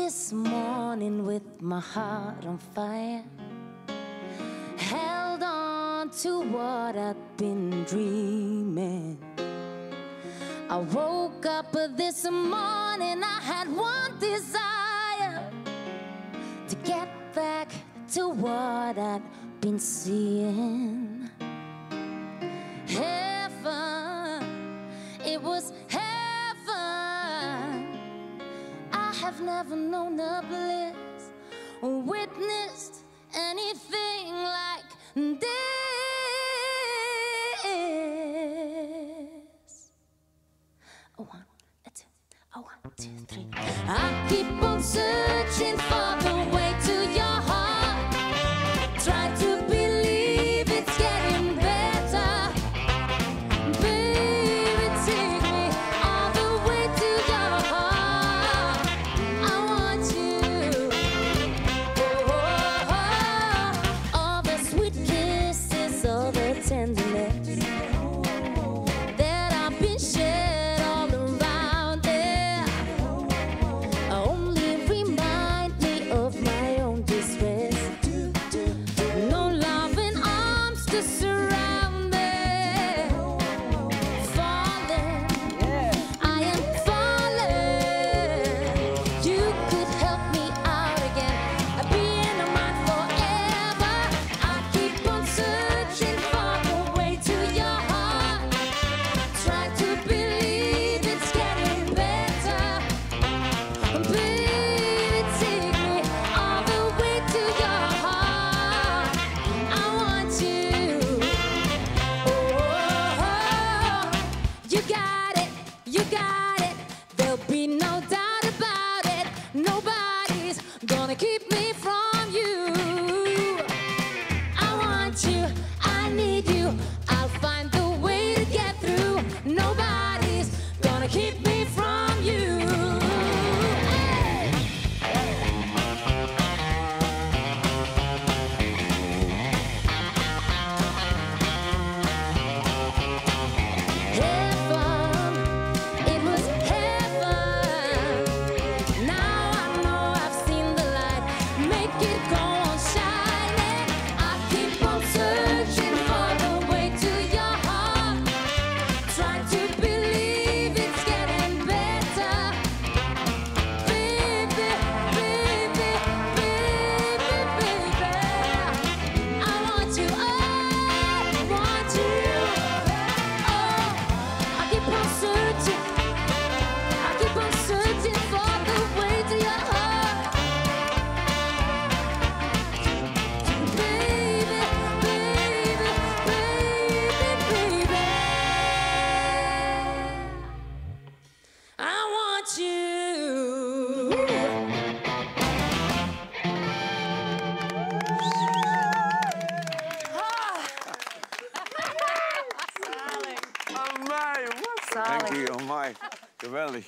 this morning with my heart on fire. Held on to what I'd been dreaming. I woke up this morning, I had one desire, to get back to what I'd been seeing. Heaven, it was heaven. I have never known a bliss or witnessed anything like this. A one, a two, a 1, 2, 3. I keep on searching for the way to your heart. Try to believe it's getting better. Baby, take me all the way to your heart. I want you. Oh, oh, oh. All the sweet kisses, all the tenderness that I've been shared all around there. Only remind me of my own distress. No loving arms to surround me. Falling, I am falling. You could help me out again. I'll be in mine forever. I keep on searching for the way to your heart. Try to believe it's getting better. Baby, take me all the way to your heart. I want you. Oh, you got it, you got it. There'll be no doubt about it. Nobody's gonna keep me from you. I want you, I need you. I'll find the way to get through. Nobody's gonna keep me from you. Hey! Heaven, it was heaven. Now I know I've seen the light. Make it go on shining. I keep on searching for the way to your heart. Try to believe it's getting better. Baby, baby, baby, baby. I want you, I want you. Oh, I keep on searching. I keep on searching for the way to your heart. Baby, baby, baby, baby. I want you. Amai, wat? Dank u, amai. Geweldig.